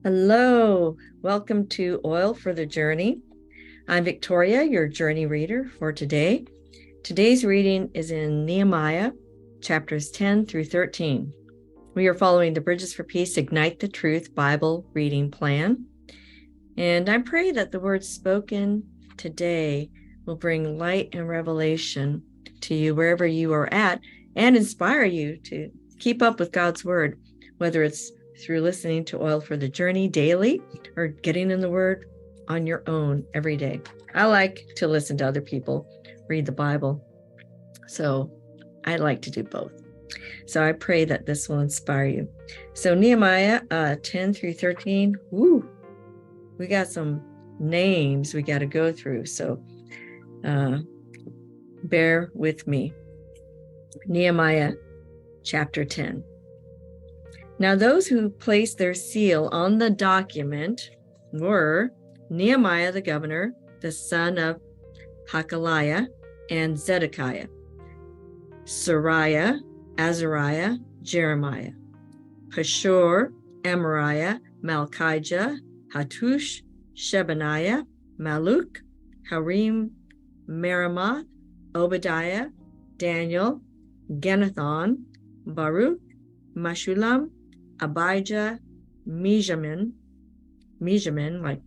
Hello, welcome to Oil for the Journey. I'm Victoria, your journey reader for today. Today's reading is in Nehemiah, chapters 10 through 13. We are following the Bridges for Peace Ignite the Truth Bible reading plan. And I pray that the words spoken today will bring light and revelation to you wherever you are at and inspire you to keep up with God's word, whether it's through listening to Oil for the Journey daily or getting in the Word on your own every day. I like to listen to other people read the Bible, so I like to do both. So I pray that this will inspire you. So Nehemiah 10 through 13, we got some names we got to go through, so bear with me. Nehemiah chapter 10. Now, those who placed their seal on the document were Nehemiah the governor, the son of Hakaliah, and Zedekiah, Sariah, Azariah, Jeremiah, Pashur, Amariah, Malchijah, Hattush, Shebaniah, Maluk, Harim, Meremoth, Obadiah, Daniel, Genathon, Baruch, Meshulam, Abijah, Mijamin,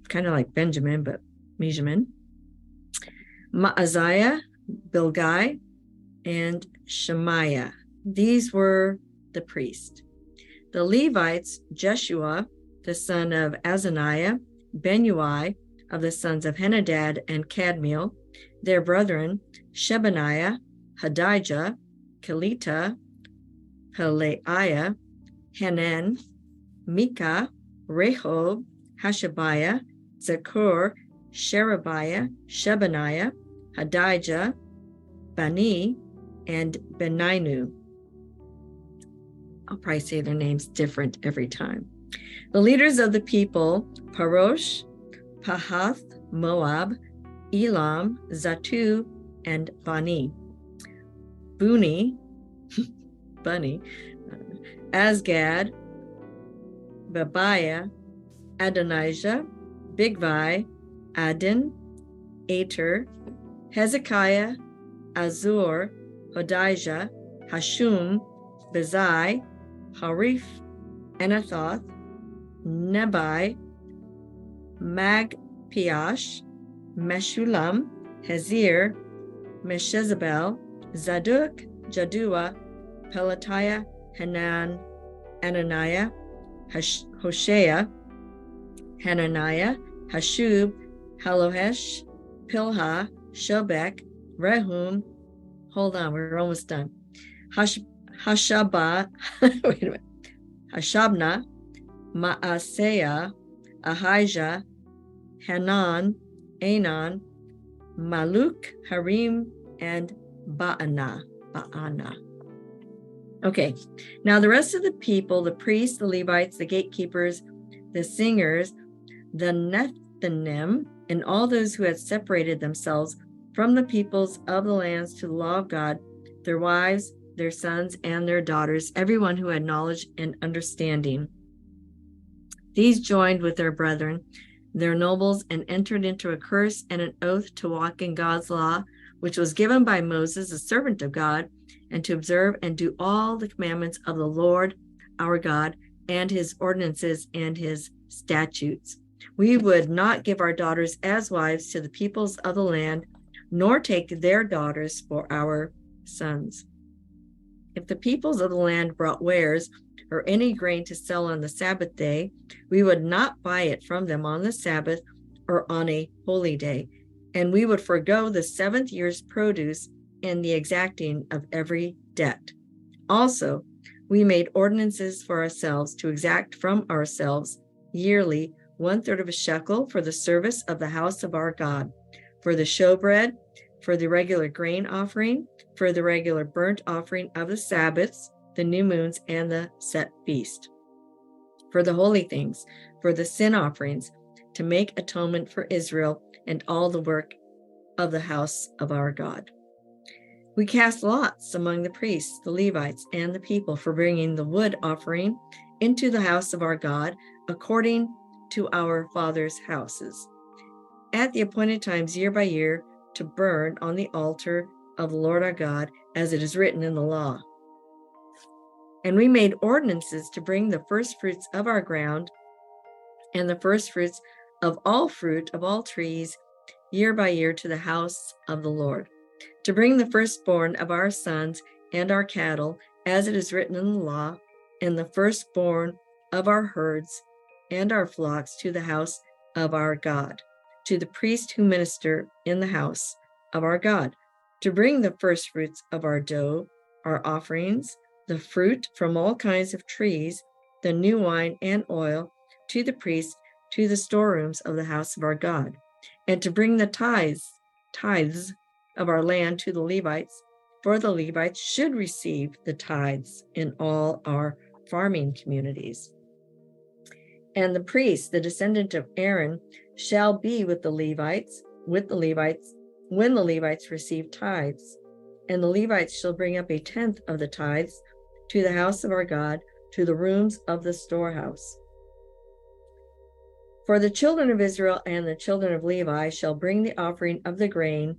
kind of like Benjamin, but Mijamin, Maaziah, Bilgai, and Shemaiah. These were the priests. The Levites, Jeshua, the son of Azaniah, Benui, of the sons of Henadad and Kadmiel, their brethren, Shebaniah, Hadijah, Kelita, Pelaiah, Hanan, Micah, Rehob, Hashabiah, Zakur, Sherebiah, Shebaniah, Hadijah, Bani, and Beninu. I'll probably say their names different every time. The leaders of the people, Parosh, Pahath, Moab, Elam, Zatu, and Bani. Bunny, Asgad, Babiah, Adonijah, Bigvai, Adin, Ater, Hezekiah, Azur, Hodijah, Hashum, Bezai, Harif, Anathoth, Nebai, Magpiash, Meshulam, Hezir, Meshezabel, Zadok, Jadua, Pelatiah, Hanan, Ananiah, Hoshea, Hananiah, Hashub, Halohesh, Pilha, Shobek, Rehum. Hold on, we're almost done. Hashabah, wait a minute. Hashabna, Maaseiah, Ahijah, Hanan, Anan, Maluk, Harim, and Baana. Okay, now the rest of the people, the priests, the Levites, the gatekeepers, the singers, the Nethinim, and all those who had separated themselves from the peoples of the lands to the law of God, their wives, their sons, and their daughters, everyone who had knowledge and understanding. These joined with their brethren, their nobles, and entered into a curse and an oath to walk in God's law, which was given by Moses, the servant of God, and to observe and do all the commandments of the Lord our God, and his ordinances and his statutes. We would not give our daughters as wives to the peoples of the land, nor take their daughters for our sons. If the peoples of the land brought wares or any grain to sell on the Sabbath day, we would not buy it from them on the Sabbath or on a holy day, and we would forego the 7th year's produce and the exacting of every debt. Also, we made ordinances for ourselves to exact from ourselves yearly 1/3 of a shekel for the service of the house of our God, for the showbread, for the regular grain offering, for the regular burnt offering of the Sabbaths, the new moons, and the set feast, for the holy things, for the sin offerings, to make atonement for Israel and all the work of the house of our God. We cast lots among the priests, the Levites, and the people for bringing the wood offering into the house of our God, according to our fathers' houses, at the appointed times year by year, to burn on the altar of the Lord our God, as it is written in the law. And we made ordinances to bring the first fruits of our ground and the first fruits of all fruit of all trees year by year to the house of the Lord, to bring the firstborn of our sons and our cattle, as it is written in the law, and the firstborn of our herds and our flocks to the house of our God, to the priests who minister in the house of our God, to bring the first fruits of our dough, our offerings, the fruit from all kinds of trees, the new wine and oil, to the priests, to the storerooms of the house of our God, and to bring the tithes of our land to the Levites, for the Levites should receive the tithes in all our farming communities. And the priest, the descendant of Aaron, shall be with the Levites, when the Levites receive tithes. And the Levites shall bring up a tenth of the tithes to the house of our God, to the rooms of the storehouse. For the children of Israel and the children of Levi shall bring the offering of the grain,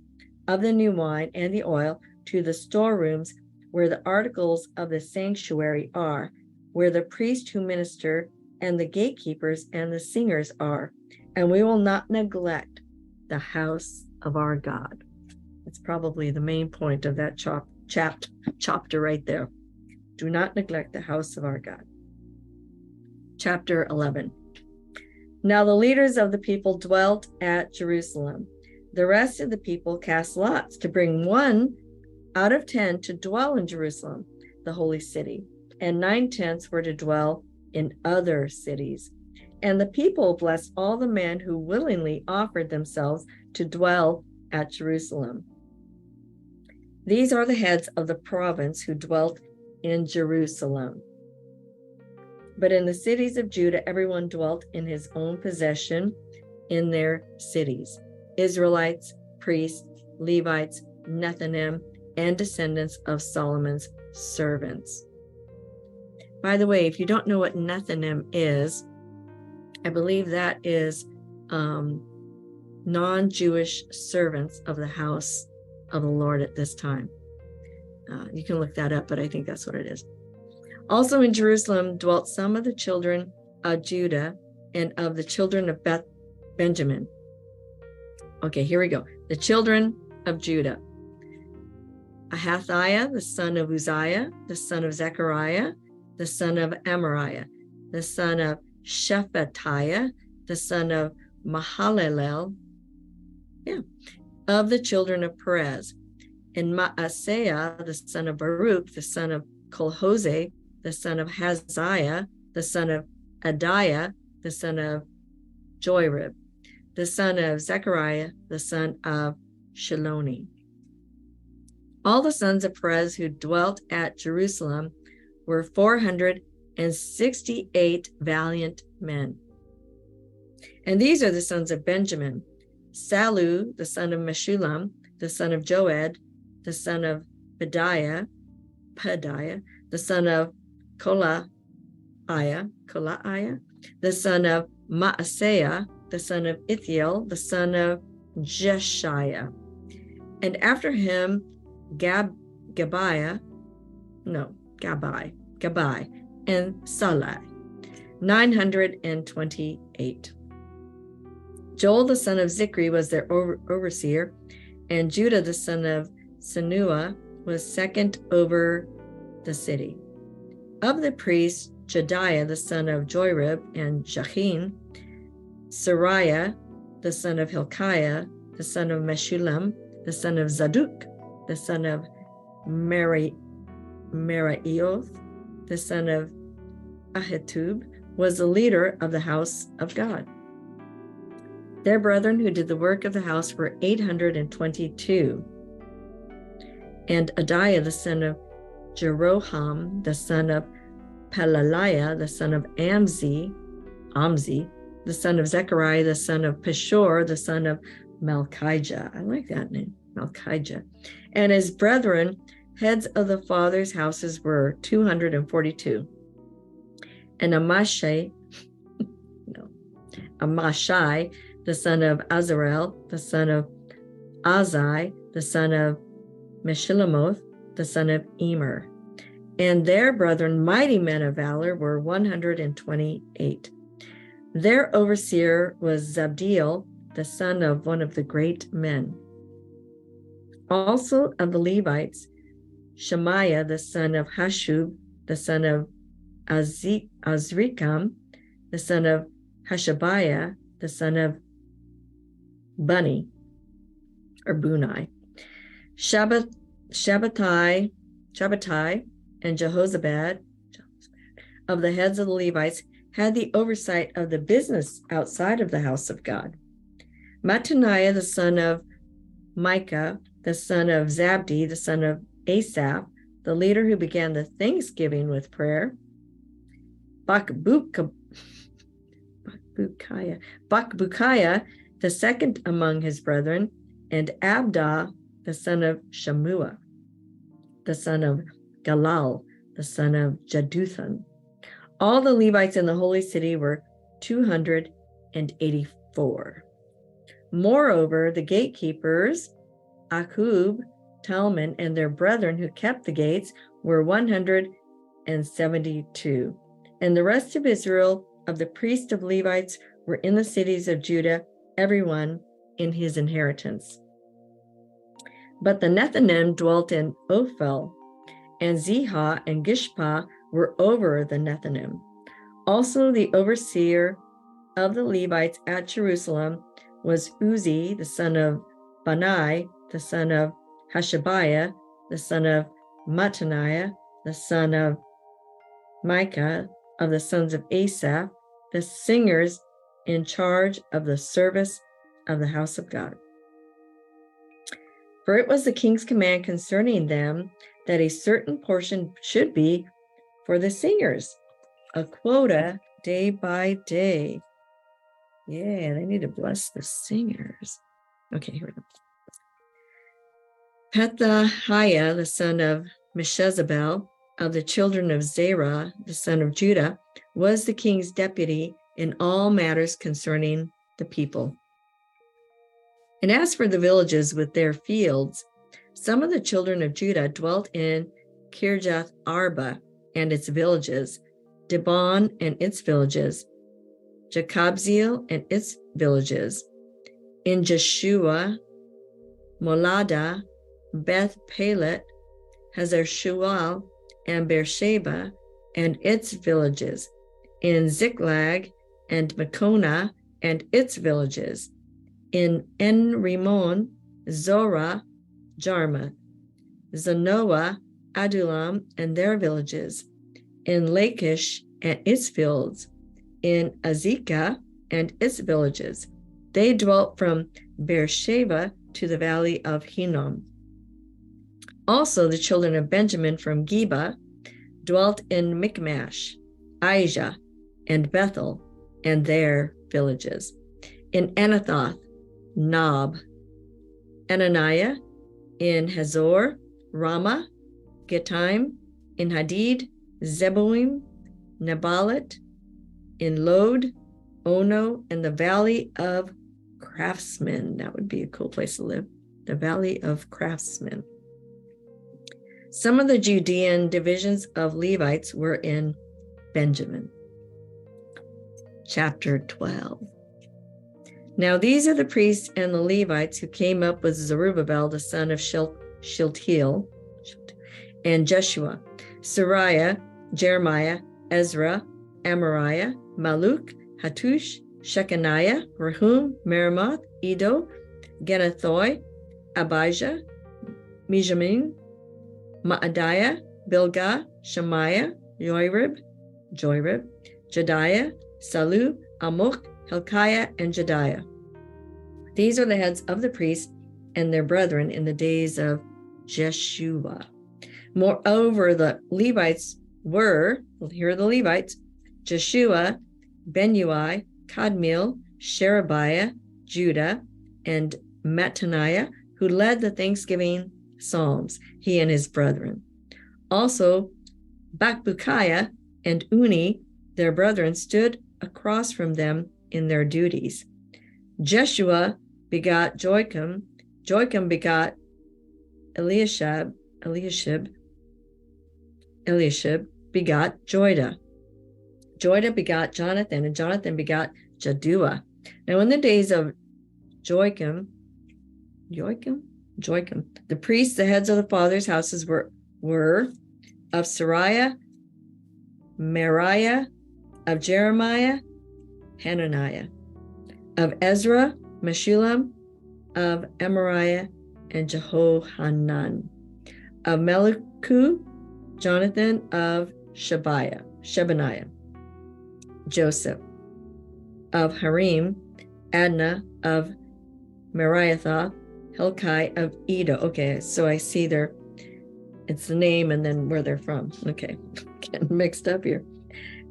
of the new wine, and the oil to the storerooms where the articles of the sanctuary are, where the priests who minister and the gatekeepers and the singers are, and we will not neglect the house of our God. That's probably the main point of that chapter right there. Do not neglect the house of our God. Chapter 11. Now the leaders of the people dwelt at Jerusalem. The rest of the people cast lots to bring 1 out of 10 to dwell in Jerusalem, the holy city, and 9/10 were to dwell in other cities. And the people blessed all the men who willingly offered themselves to dwell at Jerusalem. These are the heads of the province who dwelt in Jerusalem. But in the cities of Judah, everyone dwelt in his own possession in their cities. Israelites, priests, Levites, Nethinim, and descendants of Solomon's servants. By the way, if you don't know what Nethinim is, I believe that is non-Jewish servants of the house of the Lord at this time. You can look that up, but I think that's what it is. Also in Jerusalem dwelt some of the children of Judah and of the children of Benjamin. Okay, here we go. The children of Judah. Ahathiah, the son of Uzziah, the son of Zechariah, the son of Amariah, the son of Shephatiah, the son of Mahalalel, of the children of Perez, and Maaseiah, the son of Baruch, the son of Kolhose, the son of Haziah, the son of Adiah, the son of Joirib, the son of Zechariah, the son of Shiloni. All the sons of Perez who dwelt at Jerusalem were 468 valiant men. And these are the sons of Benjamin: Salu, the son of Meshullam, the son of Joed, the son of Padiah, the son of Kolaiah, the son of Maaseiah, the son of Ithiel, the son of Jeshiah. And after him, Gabai, and Salai, 928. Joel, the son of Zichri, was their overseer, and Judah, the son of Senua, was second over the city. Of the priests, Jediah, the son of Joirib, and Jachin, Sariah, the son of Hilkiah, the son of Meshullam, the son of Zadok, the son of Meraioth, the son of Ahitub, was the leader of the house of God. Their brethren who did the work of the house were 822. And Adiah, the son of Jeroham, the son of Pelaliah, the son of Amzi, the son of Zechariah, the son of Pashur, the son of Malchijah. I like that name, Malchijah. And his brethren, heads of the fathers' houses, were 242. And Amashai, the son of Azarel, the son of Azai, the son of Meshillamoth, the son of Emer. And their brethren, mighty men of valor, were 128. Their overseer was Zabdiel, the son of one of the great men. Also of the Levites, Shemaiah, the son of Hashub, the son of Azrikam, the son of Hashabiah, the son of Bunai, Shabbatai, and Jehozabad, of the heads of the Levites, had the oversight of the business outside of the house of God. Mattaniah, the son of Micah, the son of Zabdi, the son of Asaph, the leader who began the thanksgiving with prayer. Bakbukiah, the second among his brethren, and Abda, the son of Shammua, the son of Galal, the son of Jeduthun. All the Levites in the holy city were 284. Moreover, the gatekeepers, Akub, Talman, and their brethren who kept the gates were 172. And the rest of Israel, of the priests of Levites, were in the cities of Judah, everyone in his inheritance. But the Nethinim dwelt in Ophel, and Zihah and Gishpah were over the Nethinim. Also the overseer of the Levites at Jerusalem was Uzi, the son of Bani, the son of Hashabiah, the son of Mattaniah, the son of Micah, of the sons of Asaph, the singers in charge of the service of the house of God. For it was the king's command concerning them that a certain portion should be for the singers, a quota day by day. Yeah, they need to bless the singers. Okay, here we go. Pethahiah, the son of Meshezabel, of the children of Zerah, the son of Judah, was the king's deputy in all matters concerning the people. And as for the villages with their fields, some of the children of Judah dwelt in Kirjath Arba and its villages, Dibon and its villages, Jacobzeel and its villages, in Jeshua, Molada, Beth Pelet, Hazar Shual, and Beersheba and its villages, in Ziklag and Makona and its villages, in En-Rimon, Zorah, Jarmuth, Zanoah, Adullam and their villages, in Lachish and its fields, in Azekah and its villages. They dwelt from Beersheba to the valley of Hinnom. Also the children of Benjamin from Geba dwelt in Michmash, Aijah, and Bethel, and their villages. In Anathoth, Nob, Ananiah, in Hazor, Ramah, Getaim, in Hadid, Zeboim, Nebalat, in Lod, Ono, and the valley of craftsmen. That would be a cool place to live. The valley of craftsmen. Some of the Judean divisions of Levites were in Benjamin. Chapter 12. Now these are the priests and the Levites who came up with Zerubbabel, the son of Shealtiel, and Jeshua, Sariah, Jeremiah, Ezra, Amariah, Maluk, Hattush, Shechaniah, Rehum, Meremoth, Edo, Genathoi, Abijah, Mijamin, Maadiah, Bilgah, Shemaiah, Joirib, Jediah, Salu, Amok, Hilkiah, and Jediah. These are the heads of the priests and their brethren in the days of Jeshua. Moreover, the Levites were, here are the Levites, Jeshua, Benui, Kadmiel, Sherebiah, Judah, and Mattaniah, who led the thanksgiving psalms, he and his brethren. Also, Bakbukiah and Uni, their brethren, stood across from them in their duties. Jeshua begot Joachim. Joachim begot Eliashib begot Joiada. Joiada begot Jonathan, and Jonathan begot Jaddua. Now in the days of Joachim, the priests, the heads of the fathers' houses were of Sariah, Meriah, of Jeremiah, Hananiah, of Ezra, Meshullam, of Amariah, and Jehohanan, of Melichu, Jonathan, of Shebaniah, Joseph, of Harim, Adnah, of Meriathah, Helkai of Edo. Okay, so I see it's the name and then where they're from. Okay, getting mixed up here.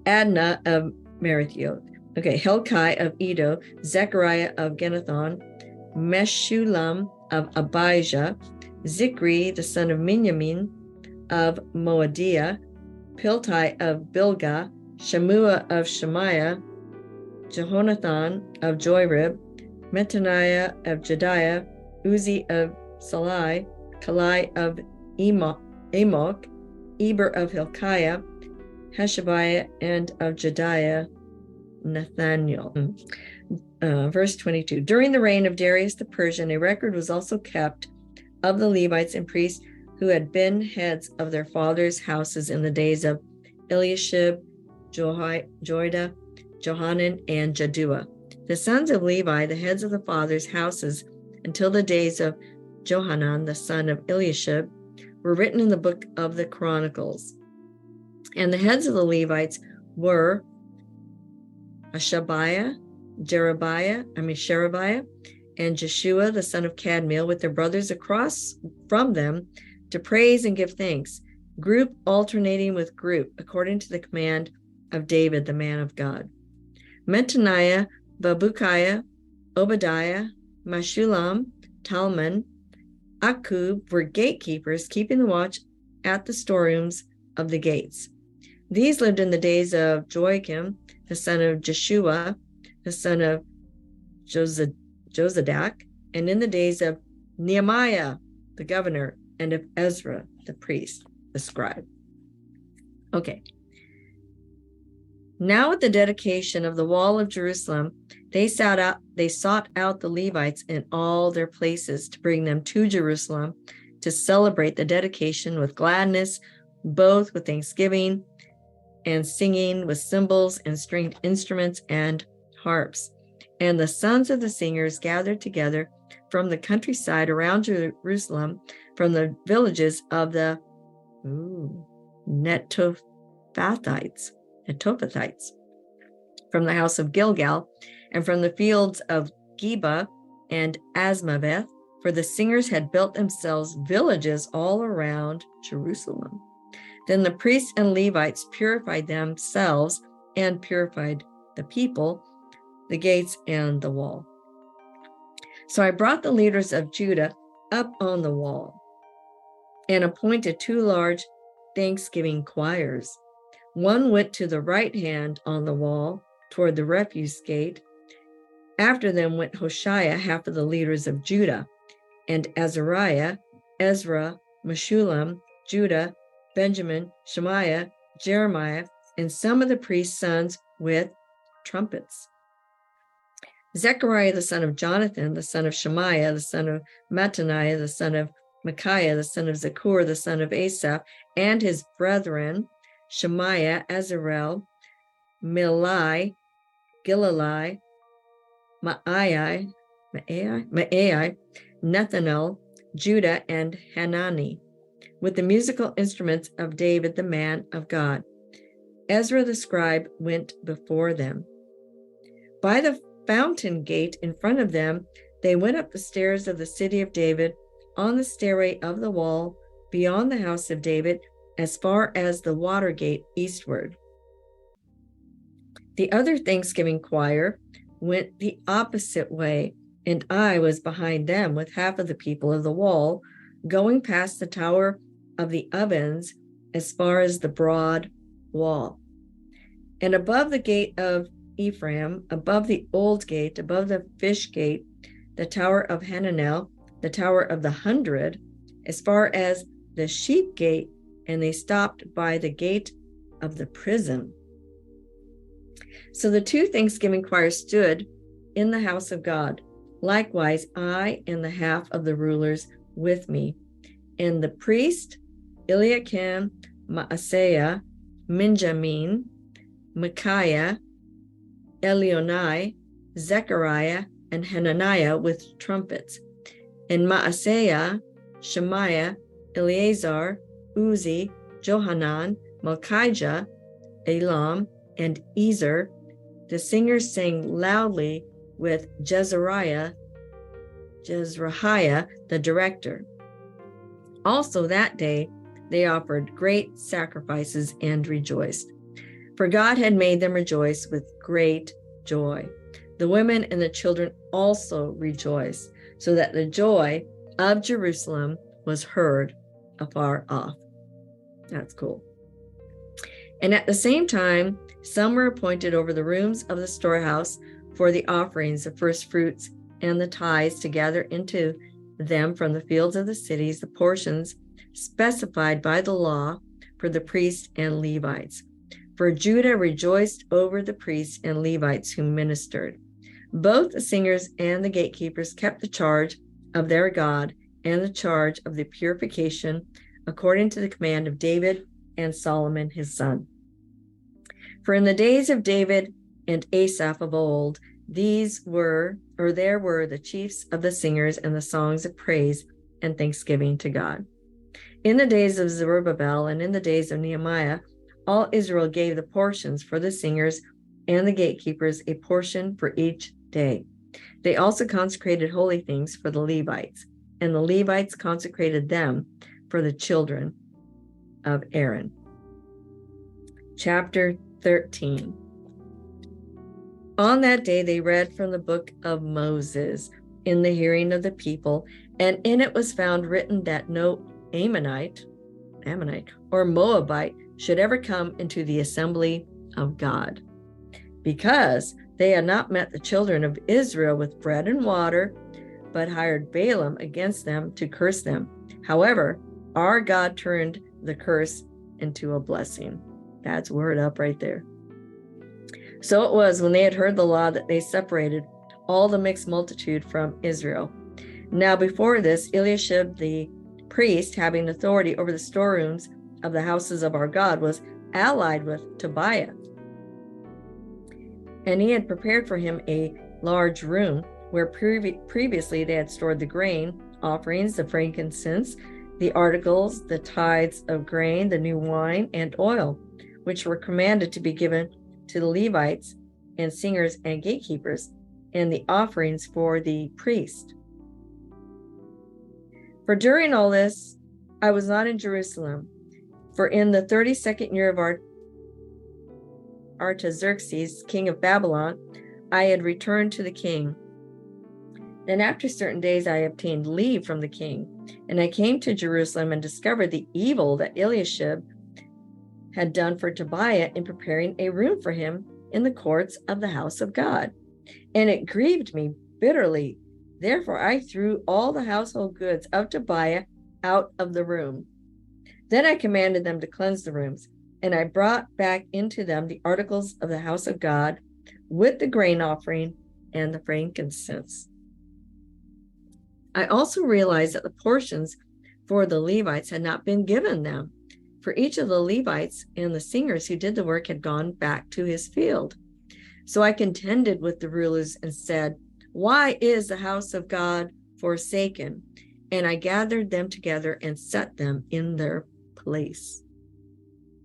Adnah of Merithioth. Okay, Helkai of Edo, Zechariah of Genathon, Meshullam of Abijah, Zikri, the son of Minyamin, of Moadiah, Piltai of Bilgah, Shemua of Shemaiah, Jehonathan of Joirib, Metaniah of Jediah, Uzi of Salai, Kalai of Amok, Eber of Hilkiah, Hashabiah, and of Jediah, Nathaniel. Verse 22. During the reign of Darius the Persian, a record was also kept of the Levites and priests who had been heads of their fathers' houses in the days of Eliashib, Joiada, Johanan, and Jaddua. The sons of Levi, the heads of the fathers' houses, until the days of Johanan, the son of Eliashib, were written in the book of the Chronicles. And the heads of the Levites were Sherebiah, and Jeshua, the son of Kadmiel, with their brothers across from them to praise and give thanks, group alternating with group, according to the command of David, the man of God. Metaniah, Babukiah, Obadiah, Meshullam, Talman, Akub were gatekeepers, keeping the watch at the storerooms of the gates. These lived in the days of Joachim, the son of Jeshua, the son of Jozadak, and in the days of Nehemiah, the governor, and of Ezra, the priest, the scribe. Okay. Now at the dedication of the wall of Jerusalem, they sought out the Levites in all their places to bring them to Jerusalem to celebrate the dedication with gladness, both with thanksgiving and singing with cymbals and stringed instruments and harps. And the sons of the singers gathered together from the countryside around Jerusalem, from the villages of the Netophathites, from the house of Gilgal, and from the fields of Geba and Asmaveth, for the singers had built themselves villages all around Jerusalem. Then the priests and Levites purified themselves and purified the people, the gates, and the wall. So I brought the leaders of Judah up on the wall and appointed 2 large thanksgiving choirs. One went to the right hand on the wall toward the refuse gate. After them went Hoshea, half of the leaders of Judah, and Azariah, Ezra, Meshullam, Judah, Benjamin, Shemaiah, Jeremiah, and some of the priest's sons with trumpets. Zechariah, the son of Jonathan, the son of Shemaiah, the son of Mattaniah, the son of Micaiah, the son of Zakur, the son of Asaph, and his brethren, Shemaiah, Azarel, Milai, Gilalai, Maai, Nethanel, Judah, and Hanani, with the musical instruments of David, the man of God. Ezra the scribe went before them. By the fountain gate in front of them, they went up the stairs of the city of David, on the stairway of the wall, beyond the house of David, as far as the water gate eastward. The other thanksgiving choir went the opposite way, and I was behind them with half of the people of the wall, going past the tower of the ovens as far as the broad wall. And above the gate of Ephraim, above the old gate, above the fish gate, the tower of Hananel, the tower of the 100, as far as the sheep gate, and they stopped by the gate of the prison. So the 2 thanksgiving choirs stood in the house of God. Likewise, I and the half of the rulers with me, and the priest Eliakim, Maaseiah, Minjamin, Micaiah, Elionai, Zechariah, and Hananiah with trumpets, and Maaseiah, Shemaiah, Eleazar, Uzi, Johanan, Malchijah, Elam, and Ezer. The singers sang loudly with Jezrahiah, the director. Also that day they offered great sacrifices and rejoiced, for God had made them rejoice with great joy. The women and the children also rejoiced, so that the joy of Jerusalem was heard afar off. That's cool. And at the same time, some were appointed over the rooms of the storehouse for the offerings, the first fruits, and the tithes, to gather into them from the fields of the cities the portions specified by the law for the priests and Levites. For Judah rejoiced over the priests and Levites who ministered. Both the singers and the gatekeepers kept the charge of their God and the charge of the purification, according to the command of David and Solomon his son. For in the days of David and Asaph of old, there were the chiefs of the singers and the songs of praise and thanksgiving to God. In the days of Zerubbabel and in the days of Nehemiah, all Israel gave the portions for the singers and the gatekeepers, a portion for each day. They also consecrated holy things for the Levites, and the Levites consecrated them for the children of Aaron. Chapter 13. On that day they read from the book of Moses in the hearing of the people, and in it was found written that no Ammonite, or Moabite should ever come into the assembly of God, because they had not met the children of Israel with bread and water, but hired Balaam against them to curse them. However, our God turned the curse into a blessing. That's word up right there. So it was when they had heard the law that they separated all the mixed multitude from Israel. Now before this, Eliashib the priest, having authority over the storerooms of the houses of our God, was allied with Tobiah. And he had prepared for him a large room where previously they had stored the grain offerings, the frankincense, the articles, the tithes of grain, the new wine, and oil, which were commanded to be given to the Levites and singers and gatekeepers, and the offerings for the priest. For during all this, I was not in Jerusalem, for in the 32nd year of Artaxerxes, king of Babylon, I had returned to the king. Then after certain days I obtained leave from the king, and I came to Jerusalem and discovered the evil that Eliashib had done for Tobiah in preparing a room for him in the courts of the house of God. And it grieved me bitterly. Therefore I threw all the household goods of Tobiah out of the room. Then I commanded them to cleanse the rooms, and I brought back into them the articles of the house of God with the grain offering and the frankincense. I also realized that the portions for the Levites had not been given them, for each of the Levites and the singers who did the work had gone back to his field. So I contended with the rulers and said, "Why is the house of God forsaken?" And I gathered them together and set them in their place.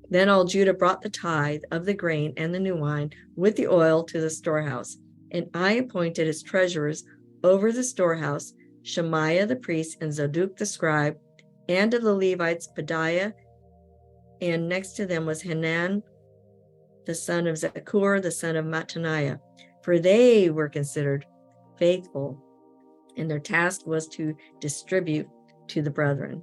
Then all Judah brought the tithe of the grain and the new wine with the oil to the storehouse, and I appointed as treasurers over the storehouse Shemaiah the priest and Zadok the scribe, and of the Levites Pedaiah, and next to them was Hanan the son of Zakur, the son of Mattaniah, for they were considered faithful, and their task was to distribute to the brethren.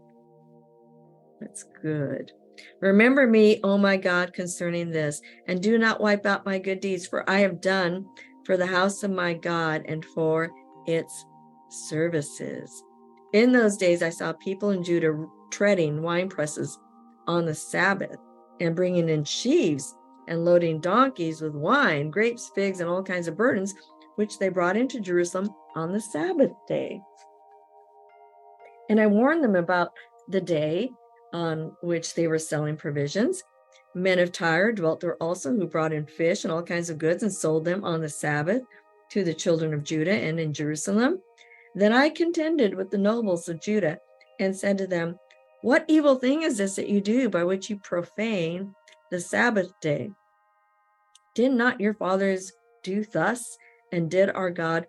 That's good. Remember me, O my God, concerning this, and do not wipe out my good deeds, for I have done for the house of my God and for its services. In those days I saw people in Judah treading wine presses on the Sabbath and bringing in sheaves and loading donkeys with wine, grapes, figs, and all kinds of burdens, which they brought into Jerusalem on the Sabbath day. And I warned them about the day on which they were selling provisions. Men of Tyre dwelt there also, who brought in fish and all kinds of goods and sold them on the Sabbath to the children of Judah and in Jerusalem. Then I contended with the nobles of Judah and said to them, what evil thing is this that you do by which you profane the Sabbath day? Did not your fathers do thus? And did our God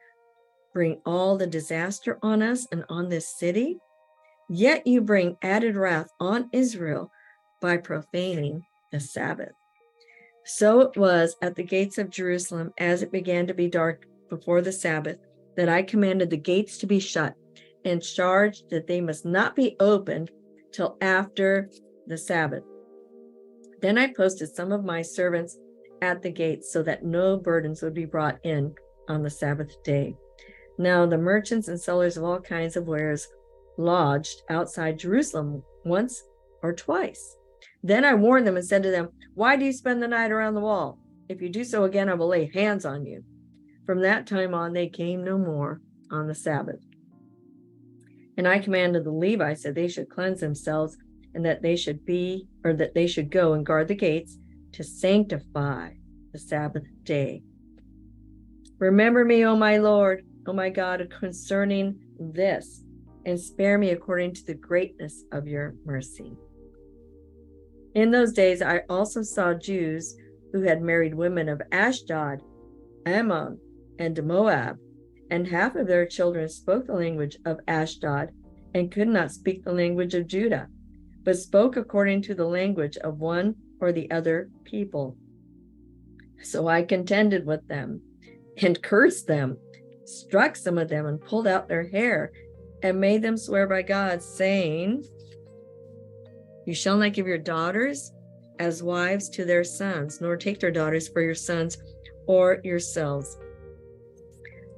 bring all the disaster on us and on this city? Yet you bring added wrath on Israel by profaning the Sabbath. So it was at the gates of Jerusalem, as it began to be dark before the Sabbath, that I commanded the gates to be shut and charged that they must not be opened till after the Sabbath. Then I posted some of my servants at the gates so that no burdens would be brought in on the Sabbath day. Now the merchants and sellers of all kinds of wares lodged outside Jerusalem once or twice. Then I warned them and said to them, why do you spend the night around the wall? If you do so again, I will lay hands on you. From that time on, they came no more on the Sabbath. And I commanded the Levites that they should cleanse themselves and that they should go and guard the gates to sanctify the Sabbath day. Remember me, O my Lord, O my God, concerning this, and spare me according to the greatness of your mercy. In those days, I also saw Jews who had married women of Ashdod, Ammon, and Moab, and half of their children spoke the language of Ashdod and could not speak the language of Judah, but spoke according to the language of one or the other people. So I contended with them and cursed them, struck some of them and pulled out their hair, and made them swear by God, saying, you shall not give your daughters as wives to their sons, nor take their daughters for your sons or yourselves.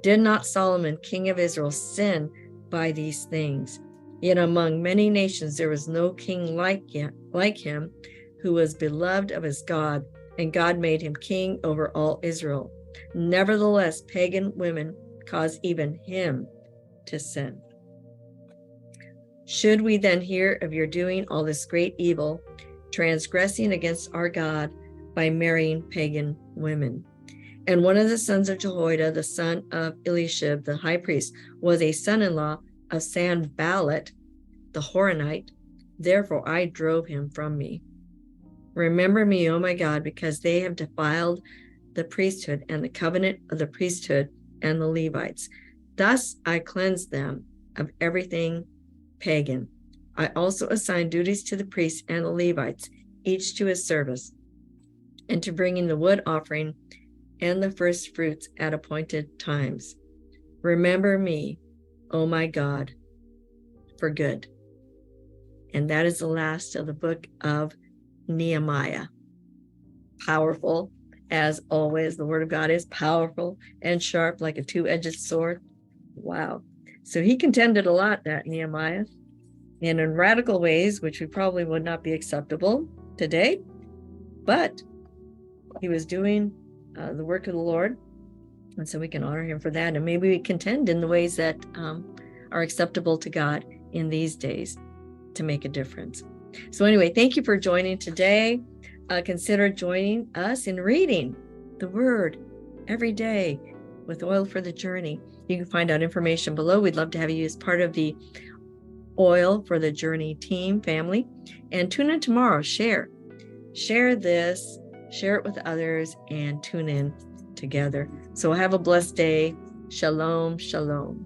Did not Solomon, king of Israel, sin by these things? Yet among many nations there was no king like him, who was beloved of his God, and God made him king over all Israel. Nevertheless, pagan women caused even him to sin. Should we then hear of your doing all this great evil, transgressing against our God by marrying pagan women? And one of the sons of Jehoiada, the son of Eliashib, the high priest, was a son-in-law of Sanballat, the Horonite. Therefore I drove him from me. Remember me, O my God, because they have defiled the priesthood and the covenant of the priesthood and the Levites. Thus I cleansed them of everything pagan. I also assigned duties to the priests and the Levites, each to his service, and to bringing the wood offering and the first fruits at appointed times. Remember me, O my God, for good. And that is the last of the book of Nehemiah. Powerful, as always. The word of God is powerful and sharp like a two-edged sword. Wow. So he contended a lot, that Nehemiah, and in radical ways, which we probably would not be acceptable today, but he was doing the work of the Lord, and so we can honor him for that. And maybe we contend in the ways that are acceptable to God in these days to make a difference. So anyway, thank you for joining today. Consider joining us in reading the Word every day with Oil for the Journey. You can find out information below. We'd love to have you as part of the Oil for the Journey team family. And tune in tomorrow. Share this, share it with others, and tune in together. So have a blessed day. Shalom, shalom.